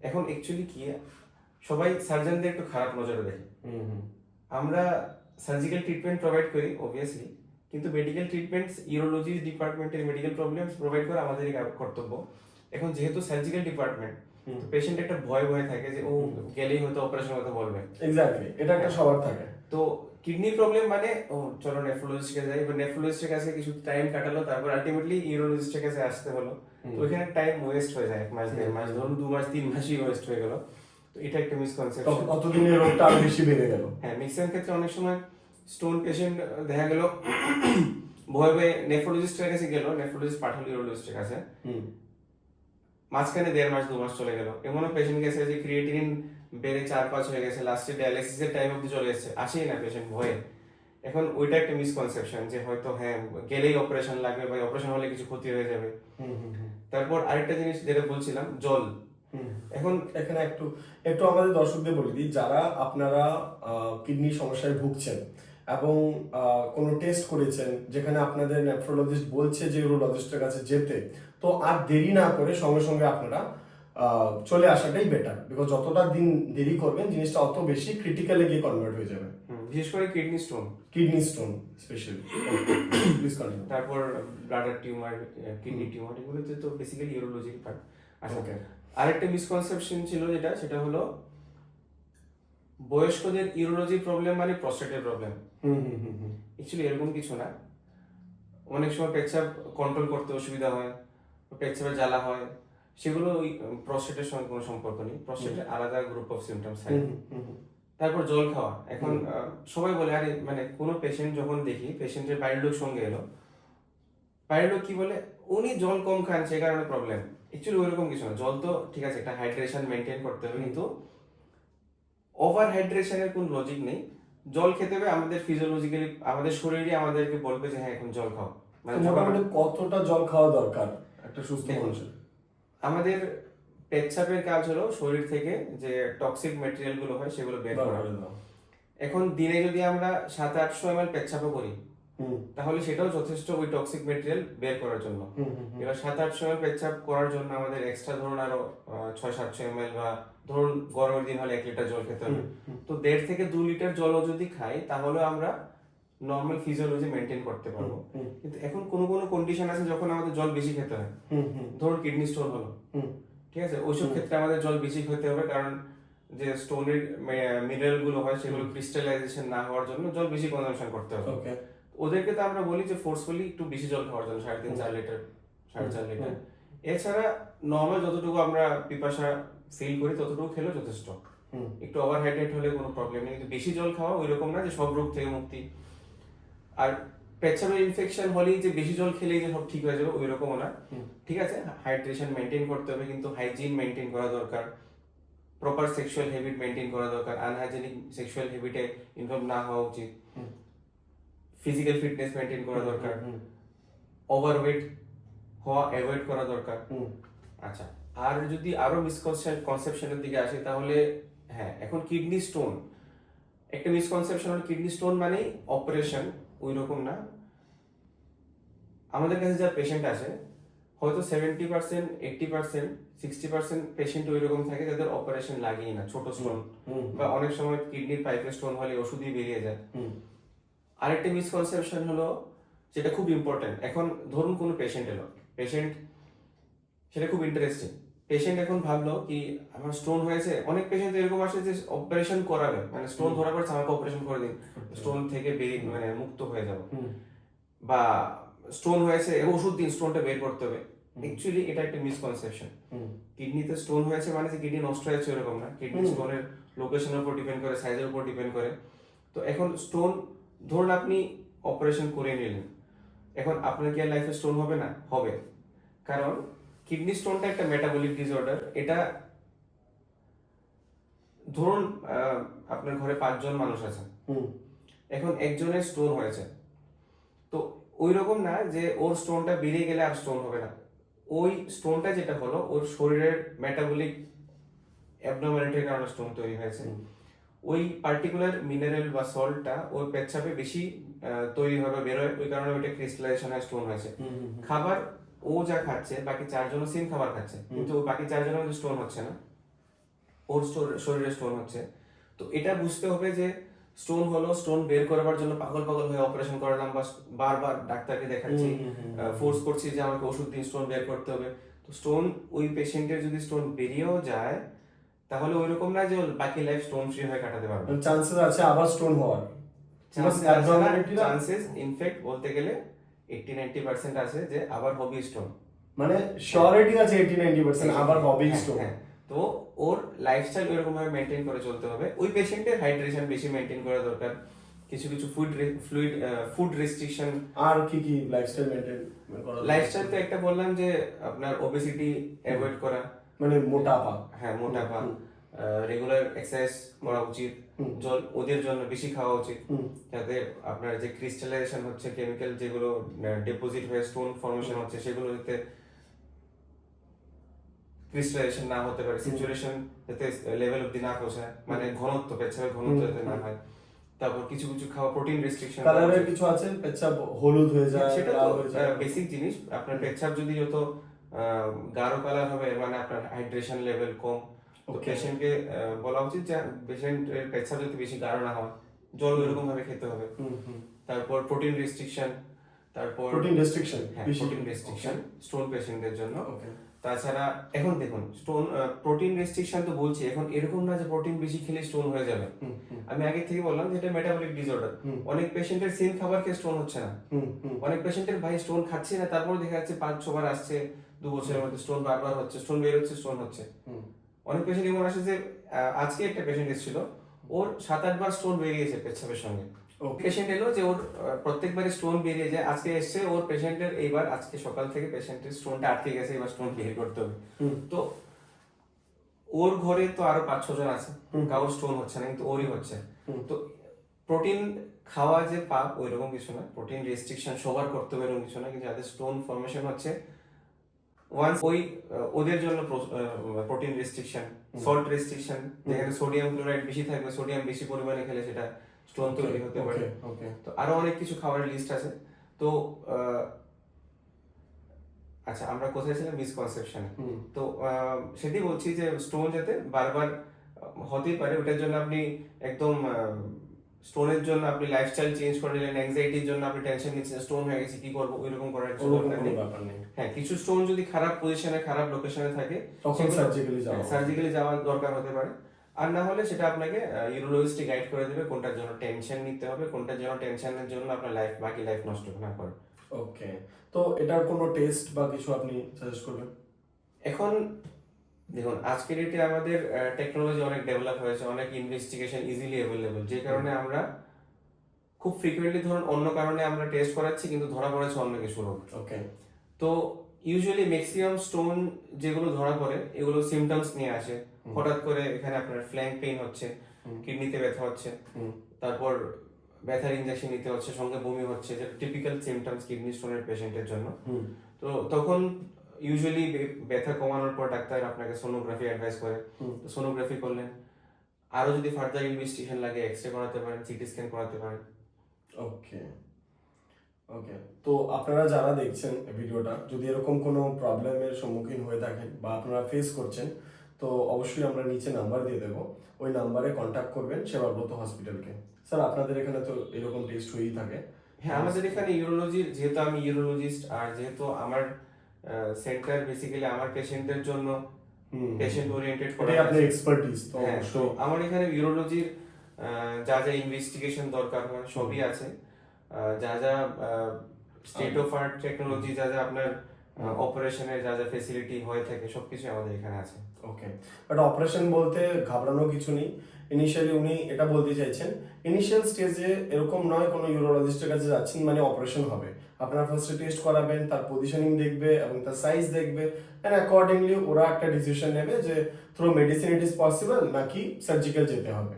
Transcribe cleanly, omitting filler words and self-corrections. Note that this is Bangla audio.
এখন অ্যাকচুয়ালি কি, সবাই সার্জনদের একটু খারাপ নজরে দেখে। আমরা সার্জিক্যাল ট্রিটমেন্ট প্রোভাইড করি অবভিয়াসলি, কিন্তু মেডিকেল ট্রিটমেন্টস ইউরোলজি ডিপার্টমেন্টের মেডিকেল প্রবলেমস প্রোভাইড করা আমাদেরই কর্তব্য। এখন যেহেতু সার্জিক্যাল ডিপার্টমেন্ট, পেশেন্ট একটা ভয় থাকে যে ও গেলেই হয়তো অপারেশন কথা বলবে। এক্স্যাক্টলি, এটা একটা সবার থাকে। তো কিডনি প্রবলেম মানে ও চলো নেফ্রোলজিস্টকে যাই, এবার নেফ্রোলজিস্টের কাছে কিছু টাইম কাটালো, তারপর আলটিমেটলি ইউরোলজিস্টের কাছে আসতে হলো। তো ওইখানে টাইম ওয়েস্ট হয়ে যায়, 1 মাস 1.5 মাস, ধরুন 2 মাস 3 মাসই ওয়েস্ট হয়ে গেল। তো এটা একটা মিসকনসেপশন। কতদিনে রোগটা আরো বেশি বেড়ে গেল। হ্যাঁ, ম্যাক্সিমাম ক্ষেত্রে অনেক সময় স্টোন পেশেন্ট দেখা গেল ভয় পেয়ে নেফ্রোলজিস্টের কাছে গেল, নেফ্রোলজিস্ট পাঠালো ইউরোলজিস্টের কাছে, মাঝখানে 1.5 মাস 2 মাস চলে গেল। এমনও পেশেন্ট গেছে যে ক্রিয়েটিনিন বেড়ে 4-5 হয়ে গেছে, লাস্টে ডায়ালিসিসের টাইম অবধি চলে এসেছে, আসেই না পেশেন্ট ভয়ে। এখন ওইটা একটা মিসকনসেপশন যে হয়তো হ্যাঁ গেলেই অপারেশন লাগবে বা অপারেশন হলে কিছু ক্ষতি হয়ে যাবে। তারপর আরেকটা জিনিস যেটা বলছিলাম, জল। এখন এখানে একটু একটু আমাদের দর্শকদের বলে দিই, যারা আপনারা কিডনি সমস্যায় ভুগছেন এবং কোনো টেস্ট করেছেন যেখানে আপনাদের নেফ্রোলজিস্ট বলছে যে ইউরোলজিস্টের কাছে যেতে, তো আর দেরি না করে সঙ্গে সঙ্গে আপনারা চলে আসাটাই বেটার, বিকজ যতটা দিন দেরি করবেন জিনিসটা অত বেশি ক্রিটিক্যালে গিয়ে কনভার্ট হয়ে যাবে, বিশেষ করে kidney stone specially. Please continue. তারপর ব্লাডার টিউমার, কিডনি টিউমার, এগুলোতে তো বেসিক্যালি ইউরোলজির পার্ট। আচ্ছা, আরেকটা মিসকনসেপশন ছিল সেটা হলো বয়স্কদের ইউরোলজি প্রবলেম মানে প্রস্টেটের প্রবলেম। অ্যাকচুয়ালি এরকম কিছু না। অনেক সময় পেচ্ছাপ কন্ট্রোল করতে অসুবিধা হয়, পেচ্ছাপে জ্বালা হয়, সেগুলো ওই প্রস্টেটের সঙ্গে কোনো সম্পর্ক নেই। প্রস্টেটের আলাদা গ্রুপ অফ সিমটমস থাকে। তারপর জল খাওয়া। এখন সবাই বলে আরে মানে কোনো পেশেন্ট যখন দেখি, পেশেন্টের বাড়ির লোক সঙ্গে এলো, বাড়ির লোক কি বলে, উনি জল কম খান সেই কারণে প্রবলেম। অ্যাকচুয়ালি ওইরকম কিছু না। জল তো ঠিক আছে, একটা হাইড্রেশন মেনটেন করতে হবে, কিন্তু ওভার হাইড্রেশনের কোনো লজিক নেই। জল খেতে হবে, আমাদের ফিজিওলজিক্যালি আমাদের শরীরই আমাদেরকে বলবে যে হ্যাঁ এখন জল খাও। মানে মোটামুটি কতটা জল খাওয়া দরকার একটা সুস্থ মানুষের? আমাদের পেচ্ছাপের কাজ হলো শরীর থেকে যে টক্সিক ম্যাটেরিয়াল গুলো হয় সেগুলো বের করা। এখন দিনে যদি আমরা 700-800 ml পেচ্ছাপও করি, তাহলে সেটাও যথেষ্ট ওই টক্সিক ম্যাটেরিয়াল বের করার জন্য। এবার 700-800 ml পেচ্ছাপ করার জন্য আমাদের এক্সট্রা ধরুন আরো 600-700 ml, বা ধরুন গরমের দিন হলে 1 লিটার জল খেতে হবে। তো 1.5 থেকে 2 লিটার জলও যদি খাই তাহলে আমরা নর্মাল ফিজিওলজি মেনটেন করতে পারবো। কিন্তু এখন কোনো কোনো কন্ডিশন আছে যখন আমাদের জল বেশি খেতে হয়, ধরুন কিডনি স্টোন হলো, ঠিক আছে, ওইসব ক্ষেত্রে আমাদের জল বেশি খেতে হবে, কারণ যে স্টোনের মিনারেল গুলো হয় সেগুলো ক্রিস্টালাইজেশন না হওয়ার জন্য জল বেশি কনজাম্পশন করতে হবে। ওদেরকে তো আমরা বলি যে ফোর্সফুলি একটু বেশি জল খাওয়ার জন্য, 3.5-4 লিটার, 4.5 লিটার। এছাড়া নর্মাল যতটুকু আমরা পিপাসা ফিল করি ততটুকু খেলেও যথেষ্ট। একটু ওভার হাইড্রেট হলে কোনো প্রবলেম নেই, কিন্তু বেশি জল খাওয়া ওই রকম না যে সব রোগ থেকে মুক্তি। আর পেচ্ছাপের ইনফেকশন হলেই যে বেশি জল খেলেই যে সব ঠিক হয়ে যাবে ওই রকমও না। ঠিক আছে, হাইড্রেশন মেনটেন করতে হবে, কিন্তু হাইজিন মেনটেন করা দরকার, প্রপার সেক্সুয়াল হ্যাবিট মেনটেন করা দরকার, আনহাইজেনিক সেক্সুয়াল হ্যাবিটে ইনভলভ না হওয়া উচিত, ফিজিক্যাল ফিটনেস মেনটেন করা দরকার, ওভারওয়েট হওয়া অ্যাভয়েড করা দরকার। আচ্ছা, আর যদি আরো মিসকনসেপশনের দিকে আসি তাহলে হ্যাঁ, এখন কিডনি স্টোন একটা মিসকনসেপশন হলো কিডনি স্টোন মানে অপারেশন, ওই রকম না। আমাদের কাছে যা পেশেন্ট আছে হয়তো 70%, 80%, 60% পেশেন্ট ওই রকম থাকে যাদের অপারেশন লাগেই না, ছোট স্টোন, বা অনেক সময় কিডনির পাইপে স্টোন হলে ওষুধই বেরিয়ে যায়। আরেকটা মিসকনসেপশন হলো যেটা খুব ইম্পর্টেন্ট, এখন ধরুন কোনো পেশেন্ট এলো, পেশেন্ট সেটা খুব ইন্টারেস্টিং, পেশেন্ট এখন ভাবলো কি আমার স্টোন হয়েছে। অনেক পেশেন্ট এরকম আসে যে অপারেশন করাবে, মানে স্টোন ধরা পড়ছে আমাকে অপারেশন করে দিন, স্টোন থেকে বেরিয়ে মানে মুক্ত হয়ে যাবো, বা স্টোন হয়েছে ওষুধ দিন স্টোনটা বের করতে হবে। অ্যাকচুয়ালি এটা একটা মিসকনসেপশন। কিডনিতে স্টোন হয়েছে মানে যে কিডনি নষ্ট হয়েছে এরকম না। কিডনি স্টোনের লোকেশনের উপর ডিপেন্ড করে, সাইজের উপর ডিপেন্ড করে। তো এখন স্টোন ধরুন আপনি অপারেশন করে নিলেন, এখন আপনার কি আর লাইফে স্টোন হবে না? হবে, কারণ কিডনি স্টোনটা একটা মেটাবলিক ডিসঅর্ডার। এটা ধরুন আপনার ঘরে 5 জন মানুষ আছে, এখন একজনের স্টোন হয়েছে, তো ওই রকম না যে ওর স্টোনটা বেরিয়ে গেলে আর স্টোন হবে না। ওই স্টোনটা যেটা হলো ওর শরীরের মেটাবলিক অ্যাবনর্মালিটির কারণে স্টোন তৈরি হয়েছে। ওই পার্টিকুলার মিনারেল বা সল্টটা ওই পেচ্ছাপে বেশি তৈরি হবে, বেরোয়, ওই কারণে ওইটা ক্রিস্টালাইজেশন হয়, স্টোন হয়েছে। খাবার ও যা খাচ্ছে, বাকি 4 জনও সেম খাবার খাচ্ছে, কিন্তু বাকি 4 জনের মধ্যে স্টোন হচ্ছে না। ওর শরীরে স্টোন হচ্ছে। তো এটা বুঝতে হবে যে স্টোন হলো, স্টোন বের করার জন্য পাগল পাগল হয়ে অপারেশন করালাম বা বারবার ডাক্তারকে দেখাচ্ছি, ফোর্স করছি যে আমাকে ওষুধ দিন স্টোন বের করতে হবে। তো স্টোন ওই পেশেন্টের যদি স্টোন বেরিয়েও যায় তাহলে ওইরকম না যে বাকি লাইফ স্টোন ফ্রি হয়ে কাটাতে পারবে। চান্সেস আছে আবার স্টোন হওয়ার, চান্সেস ইনফ্যাক্ট বলতে গেলে 80-90% আছে যে আবার হবে স্টোন, মানে সিওরিটি আছে 80-90% আবার হবে স্টোন। তো ওর লাইফস্টাইল এরকম ভাবে মেনটেন করে চলতে হবে। ওই পেশেন্টের হাইড্রেশন বেশি মেনটেন করা দরকার, কিছু কিছু ফুড রেস্ট্রিকশন। আর কি কি লাইফস্টাইল মেনটেন করা? লাইফস্টাইল তো একটা বললাম যে আপনার ওবেসিটি অ্যাভয়েড করা, মানে মোটাপা, হ্যাঁ মোটাপা, রেগুলার এক্সারসাইজ করা উচিত, জল ওদের জন্য বেশি খাওয়া উচিত, যাতে আপনার যে ক্রিস্টালাইজেশন হচ্ছে কেমিক্যাল যেগুলো ডিপোজিট হয়ে স্টোন ফর্মেশন হচ্ছে সেগুলো যাতে ক্রিস্টালাইজেশন না হতে পারে, স্যাচুরেশন যাতে লেভেল অবধি না পৌঁছায়, মানে ঘনত্ব, পেচ্ছাপের ঘনত্ব যাতে না হয়। তারপর কিছু কিছু খাওয়া প্রোটিন রেস্ট্রিকশন। কালারের কিছু আছে, পেচ্ছাপ হলুদ হয়ে যায়, সেটা তো বেসিক জিনিস। আপনার পেচ্ছাপ যদি যত গাঢ় কালার হবে মানে আপনার হাইড্রেশন লেভেল কম। তো পেশেন্টকে বলা উচিত যে পেশেন্টের পেচ্ছাপ যাতে বেশি গাঢ় না হয়, জল এরকম ভাবে খেতে হবে। তারপর প্রোটিন রেস্ট্রিকশন, তারপর protein restriction, protein restriction stone পেশেন্টদের জন্য। তাছাড়া এখন দেখুন স্টোন প্রোটিন রেস্ট্রিকশন তো বলছি, এখন এরকম না যে প্রোটিন বেশি খেলে স্টোন হয়ে যাবে। আমি আগে থেকে বললাম যে এটা মেটাবলিক ডিসঅর্ডার। অনেক পেশেন্টের সেম খাবার খেয়ে স্টোন হচ্ছে না, অনেক পেশেন্টের ভাই স্টোন খাচ্ছে না, তারপর দেখা যাচ্ছে 5-6 বার আসছে 2 বছরের মধ্যে স্টোন বারবার হচ্ছে, স্টোন বের হচ্ছে, স্টোন হচ্ছে। অনেক পেশেন্ট এমন আসে যে আজকে একটা পেশেন্ট এসেছিল, ওর 7-8 বার স্টোন বেরিয়েছে পেচ্ছাপের সঙ্গে। পেশেন্ট এলো যে ওর প্রত্যেকবারই স্টোন বেরিয়ে যায়, আজকে এসছে ওর পেশেন্টের এইবার আজকে সকাল থেকে পেশেন্টের স্টোনটা আটকে গেছে, এবার স্টোন বের করতে হবে। তো ওর ঘরে তো আরো 5-6 জন আছে, কারোর স্টোন হচ্ছে না, কিন্তু ওরই হচ্ছে। তো প্রোটিন খাওয়া যে পাপ ওইরকম কিছু না, প্রোটিন রেস্ট্রিকশন সবার করতে হবে এরকম কিছু না, কিন্তু যাদের স্টোন ফর্মেশন হচ্ছে ওয়ান্স ওই ওদের জন্য প্রোটিন রেস্ট্রিকশন, সল্ট রেস্ট্রিকশন, যেখানে সোডিয়াম ক্লোরাইড বেশি থাকবে, সোডিয়াম বেশি পরিমাণে খেলে সেটা স্টোন তৈরি হতে পারে। তো আরো অনেক কিছু খাবারের লিস্ট আছে। তো আচ্ছা আমরা কোথায় ছিলাম? মিসকনসেপশন। তো সেটাই বলছি যে স্টোন যাতে বারবার হতেই পারে, ওটার জন্য আপনি একদম স্টোনের জন্য আপনি লাইফস্টাইল চেঞ্জ করে নিলেন, অ্যাংজাইটির জন্য আপনি টেনশন নিচ্ছেন স্টোন হয়ে গেছে কি করবো, ওইরকম করার কোনো ব্যাপার নেই। হ্যাঁ, কিছু স্টোন যদি খারাপ পজিশনে, খারাপ লোকেশনে থাকে তখন সার্জিক্যালি যাওয়ার দরকার হতে পারে। আর না হলে সেটা আপনাকে ইউরোলজিস্ট গাইড করে দেবে কোনটার জন্য টেনশন নিতে হবে, কোনটার জন্য টেনশনের জন্য আপনার বাকি লাইফ নষ্ট না করে। ওকে, তো এটার কোনো টেস্ট বা কিছু আপনি সাজেস্ট করবেন? এখন দেখুন আজকের ডেটে আমাদের টেকনোলজি অনেক ডেভেলপ হয়েছে, অনেক ইনভেস্টিগেশন ইজিলি অ্যাভেলেবল, যে কারণে আমরা খুব ফ্রিকুয়েন্টলি ধরুন অন্য কারণে আমরা টেস্ট করাচ্ছি কিন্তু ধরা পড়েছে অন্য কিছু রোগ। ওকে, তো ইউজুয়ালি ম্যাক্সিমাম স্টোন যেগুলো ধরা পড়ে এগুলো সিমটমস নিয়ে আসে। হঠাৎ করে এখানে আপনার ফ্ল্যাঙ্ক পেইন হচ্ছে, কিডনিতে ব্যথা হচ্ছে, তারপর ব্যথার ইনজেকশন নিতে হচ্ছে, সঙ্গে বমি হচ্ছে, যেটা টিপিক্যাল সিমটমস কিডনি স্টোনের পেশেন্টের জন্য। তো তখন ইউজুয়ালি ব্যথা কমানোর পর ডাক্তার আপনাকে সোনোগ্রাফি অ্যাডভাইস করে, তো সোনোগ্রাফি করলেন। আরো যদি ফার্দার ইনভেস্টিগেশন লাগে এক্সরে করাতে পারেন, সিটি স্ক্যান করাতে পারেন। ওকে ওকে, তো আপনারা যারা দেখছেন ভিডিওটা, যদি এরকম কোনো প্রবলেমের সম্মুখীন হয়ে থাকেন বা আপনারা ফেস করছেন, তো অবশ্যই আমরা নিচে নাম্বার দিয়ে দেবো, ওই নাম্বারে কন্ট্যাক্ট করবেন সেবাব্রত হসপিটালকে। স্যার আপনাদের এখানে তো এরকম টেস্ট হয়েই থাকে? হ্যাঁ, আমাদের এখানে ইউরোলজির, যেহেতু আমি ইউরোলজিস্ট আর যেহেতু আমার সেন্টার বেসিক্যালি আমার পেশেন্টদের জন্য পেশেন্ট ওরিয়েন্টেড করা, আপনার এক্সপার্টিজ তো অবশ্যই। আমার এখানে ইউরোলজির যা যা ইনভেস্টিগেশন দরকার হয় সবই আছে, যা যা স্টেট অফ আর্ট টেকনোলজি, যা যা আপনার অপারেশনের যা যা ফেসিলিটি হয়ে থাকে সবকিছু আমাদের এখানে আছে। ওকে, বাট অপারেশন বলতে ঘাবড়ানোর কিছু নেই। ইনিশিয়ালি উনি এটা বলতে চাইছেন, ইনিশিয়াল স্টেজে এরকম নয় কোনো ইউরোলজিস্টের কাছে যাচ্ছেন মানে অপারেশন হবে। আপনারা ফার্স্টে টেস্ট করাবেন, তার পজিশনিং দেখবে এবং তার সাইজ দেখবে, এন্ড অ্যাকর্ডিংলি ওরা একটা ডিসিশন নেবে যে through medicine it is possible নাকি সার্জিক্যাল যেতে হবে।